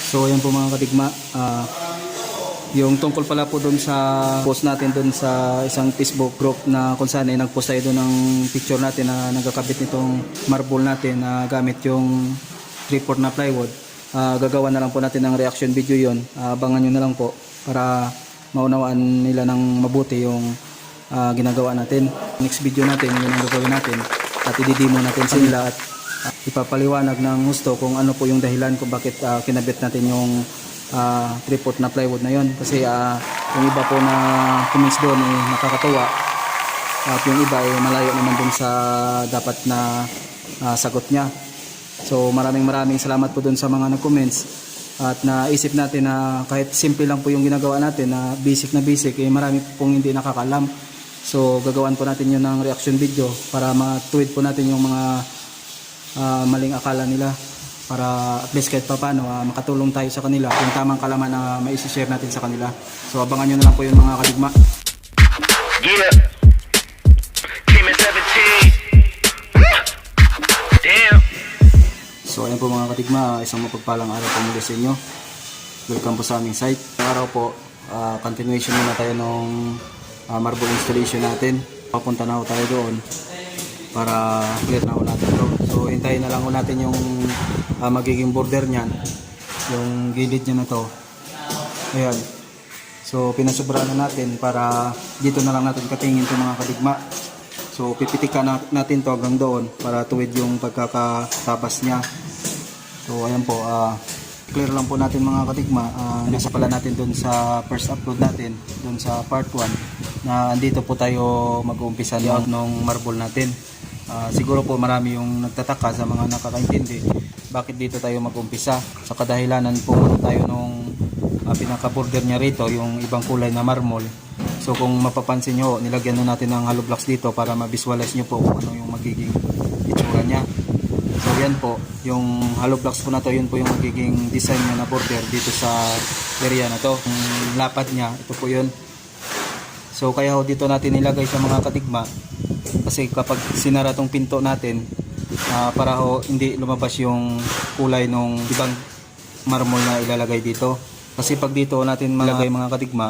So ayan po mga kadigma, yung tungkol pala po doon sa post natin doon sa isang Facebook group na kung saan ay nagpost tayo doon ng picture natin na nagkakabit nitong marble natin na gamit yung 3/4 na plywood. Gagawa na lang po natin ng reaction video yon. Abangan nyo na lang po para maunawaan nila ng mabuti yung ginagawa natin. Next video natin, yun ang gagawin natin at i-demo natin sa nila at ipapaliwanag ng gusto kung ano po yung dahilan kung bakit kinabit natin yung 3/4 na plywood na yon. Kasi yung iba po na comments doon ay nakakatuwa at yung iba ay malayo naman dun sa dapat na sagot niya. So maraming salamat po dun sa mga nag-comments at naisip natin na kahit simple lang po yung ginagawa natin na basic eh marami pong hindi nakakalam. So gagawan po natin yun ng reaction video para matuwid po natin yung mga maling akala nila para at least kahit pa paano makatulong tayo sa kanila yung tamang kalaman na mai-share natin sa kanila. So abangan nyo na lang po yung mga kadigma. Yeah. Team 17. Damn. So ayan po mga kadigma, isang mapagpalang araw po muli sa inyo. Welcome po sa aming site. Araw po, continuation muna tayo ng marble installation natin. Papunta na tayo doon para clear na natin ito. So hintayin na lang natin yung magiging border niyan, yung gilid niya na to. Ayan. So pinasubrahan na natin para dito na lang natin katingin itong mga kadigma. So pipitikan natin to hanggang doon para tuwid yung pagkakatabas niya. So ayan po, clear lang po natin mga kadigma. Nasa pala natin doon sa first upload natin, doon sa part 1 na andito po tayo mag-uumpisa ng marble natin. Siguro po marami yung nagtataka sa mga nakakaintindi bakit dito tayo mag-umpisa. Sa kadahilanan po tayo nung pinaka-border niya rito, yung ibang kulay na marble. So kung mapapansin nyo, nilagyan na natin ng hollow blocks dito para ma-visualize nyo po kung ano yung magiging itsura niya. So yan po, yung hollow blocks po na to, yun po yung magiging design niya na border dito sa area na to. Yung lapad niya, ito po yun. So kaya dito natin nilagay sa mga kadigma kasi kapag sinara tong pinto natin para hindi lumabas yung kulay nung ibang marble na ilalagay dito. Kasi pag dito natin malagay mga kadigma,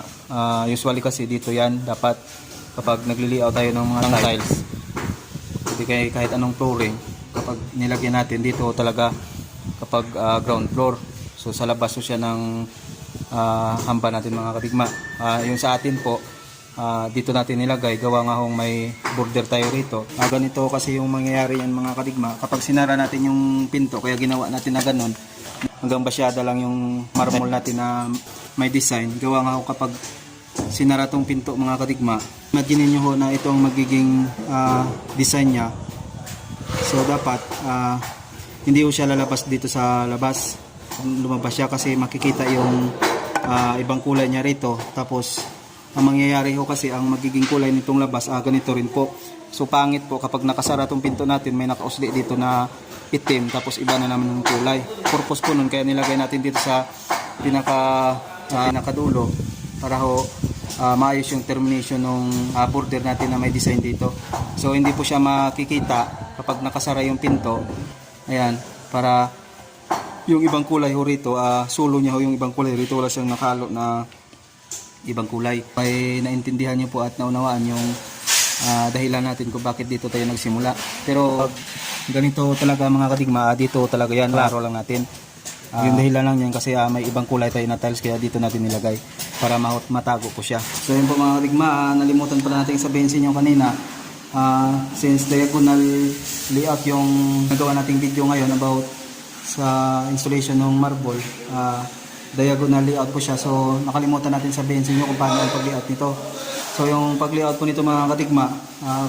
usually kasi dito yan dapat kapag nagli-layout tayo ng mga tiles, hindi kahit anong flooring, kapag nilagyan natin dito talaga kapag ground floor. So sa labas so siya ng hamba natin mga kadigma. Yung sa atin po, dito natin nilagay, gawa nga hong may border tayo rito. Ganito kasi yung mangyayari yan mga kadigma kapag sinara natin yung pinto, kaya ginawa natin na ganun hanggang basyada lang yung marble natin na may design. Gawa nga ho kapag sinara tong pinto mga kadigma, imagine nyo ho na ito ang magiging design nya. So dapat hindi ho siya lalabas dito sa labas, lumabas siya kasi makikita yung ibang kulay niya rito. Tapos ang mangyayari ho kasi ang magiging kulay nitong labas ganito rin po. So pangit po kapag nakasara tong pinto natin, may nakausli dito na itim tapos iba na naman yung kulay. Purpose po nun kaya nilagay natin dito sa pinakadulo para ho maayos yung termination ng border natin na may design dito. So hindi po siya makikita kapag nakasara yung pinto. Ayan, para yung ibang kulay ho rito, sulo niya ho yung ibang kulay rito, wala siyang nakalo na ibang kulay. May naintindihan niyo po at naunawaan yung dahilan natin kung bakit dito tayo nagsimula. Pero ganito talaga mga kadigma, dito talaga yan, klaro lang natin. Yung dahilan lang yan kasi may ibang kulay tayo na tiles kaya dito natin nilagay para matago ko siya. So yun po mga kadigma, nalimutan pala natin sabihin sa inyo kanina, since diagonal layout yung nagawa nating video ngayon about sa installation ng marble, diagonal layout po siya. So nakalimutan natin sabihin sa inyo kung paano ang pag-layout nito. So yung pag-layout po nito mga kadigma,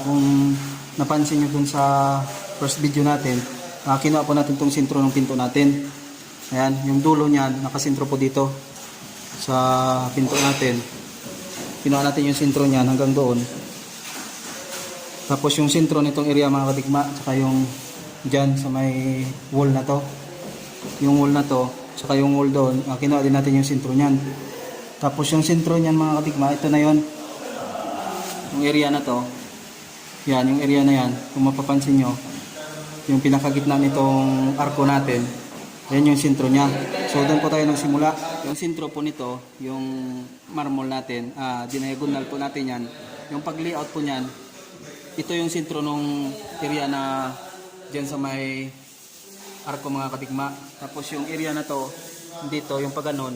kung napansin nyo dun sa first video natin, kinuha po natin itong sintro ng pinto natin. Ayan, yung dulo niyan, nakasintro po dito sa pinto natin. Kinuha natin yung sintro niyan hanggang doon. Tapos yung sintro nitong area mga kadigma, saka yung dyan sa may wall na to. Yung wall na to, saka yung wall doon, kinuha din natin yung sintro niyan. Tapos yung sintro niyan mga kadigma, ito na yon. Yung area na to, yan, yung area na yan, kung mapapansin nyo, yung pinakagitna nitong arko natin, yan yung sintro niya. So doon po tayo nagsimula. Yung sintro po nito, yung marble natin, diagonal po natin yan. Yung pag-layout po niyan, ito yung sintro nung area na dyan sa may arko mga kadigma. Tapos yung area na to, dito, yung pag-ganon,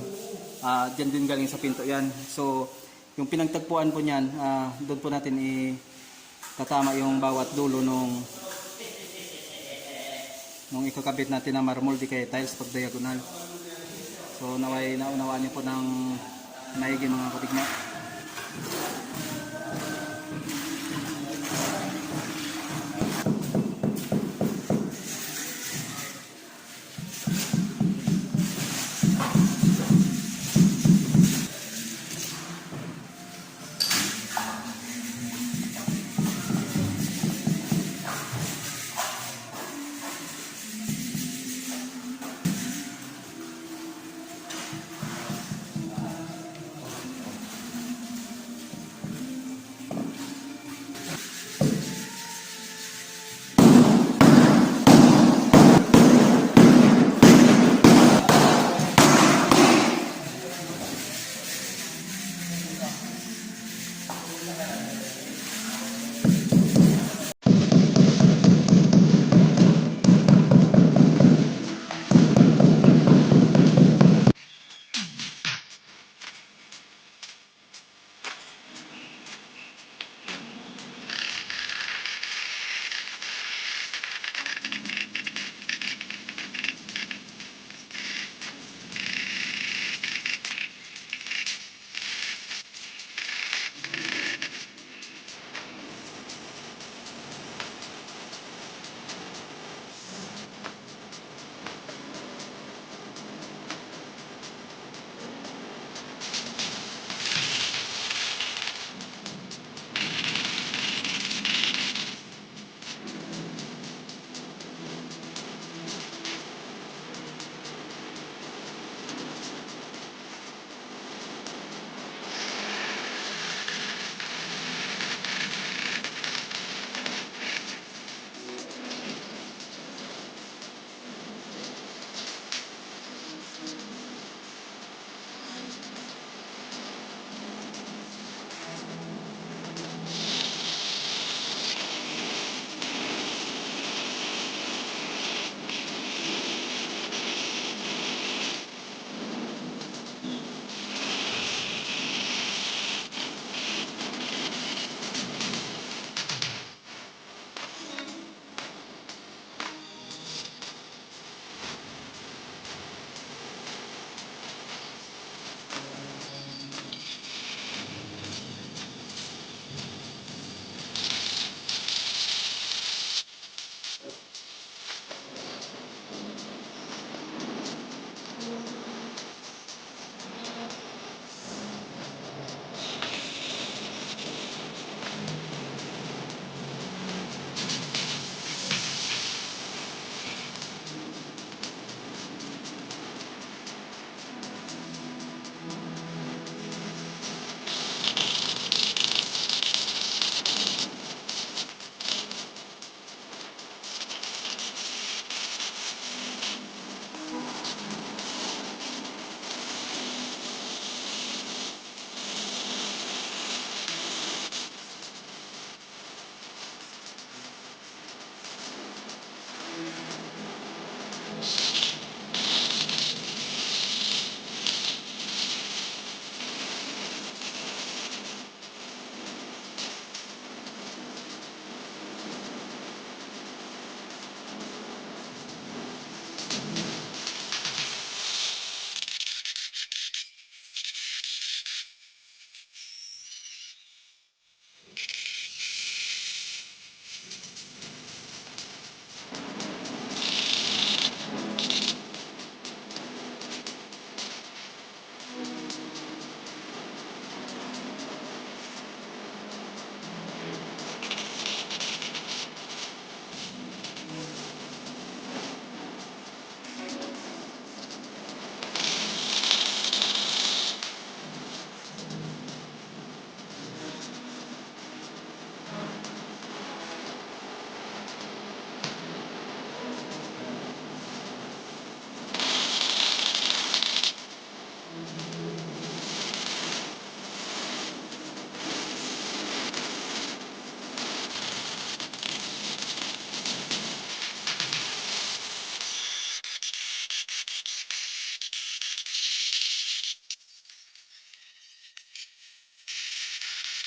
dyan din galing sa pinto yan. So yung pinagtagpuan po niyan, doon po natin tatama yung bawat dulo nung ikakabit natin na marble di kaya tiles pag diagonal. So naway naunawaan niyo po ng maigi mga kadigma.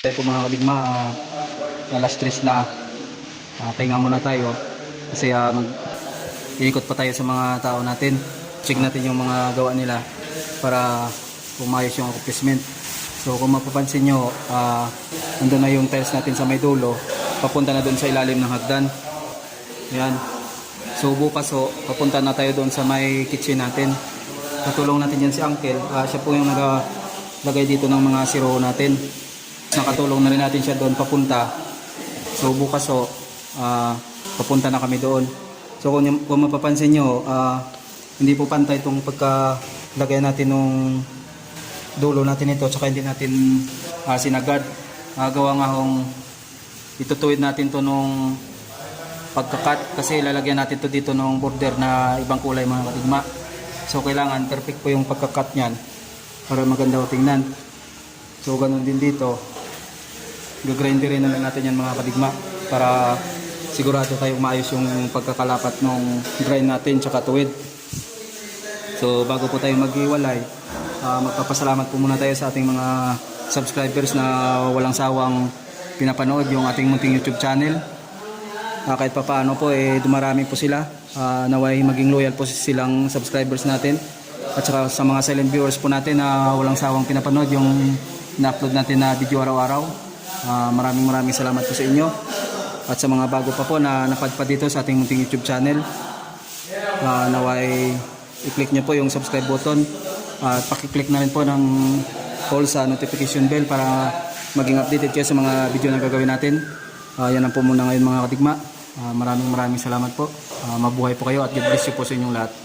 Tayo po mga kadigma, alas 3 na. Pahinga muna tayo kasi iikot pa tayo sa mga tao natin. Check natin yung mga gawa nila para pumayos yung accomplishment. So kung mapapansin nyo, nandun na yung tiles natin sa may dulo, papunta na doon sa ilalim ng hagdan. Yan. So bukas papunta na tayo doon sa may kitchen natin. Katulong natin yan si Uncle. Siya po yung naglagay dito ng mga siro natin. Nakatulong na rin natin siya doon papunta. So bukas papunta na kami doon. So kung mapapansin nyo, hindi po pantay itong pagkalagay natin nung dulo natin ito, tsaka hindi natin sinagad. Gawa nga itutuwid natin to nung pagkakat kasi lalagyan natin to dito nung border na ibang kulay mga kadigma. So kailangan perfect po yung pagkakat niyan para maganda o tingnan. So ganun din dito. Gagrinderin na lang natin yan mga kadigma para sigurado tayong maayos yung pagkakalapat ng grind natin tsaka tuwid. So bago po tayo maghiwalay, magpapasalamat po muna tayo sa ating mga subscribers na walang sawang pinapanood yung ating munting YouTube channel. Kahit pa paano po dumarami po sila, naway maging loyal po silang subscribers natin. At saka sa mga silent viewers po natin na walang sawang pinapanood yung na-upload natin na video araw-araw. Maraming salamat po sa inyo. At sa mga bago pa po na napadpad dito sa ating munting YouTube channel, naway i-click nyo po yung subscribe button at pakiclick na rin po ng all sa notification bell para maging updated kayo sa mga video na gagawin natin. Yan lang po muna ngayon mga kadigma. Maraming salamat po. Mabuhay po kayo at God bless you po sa inyong lahat.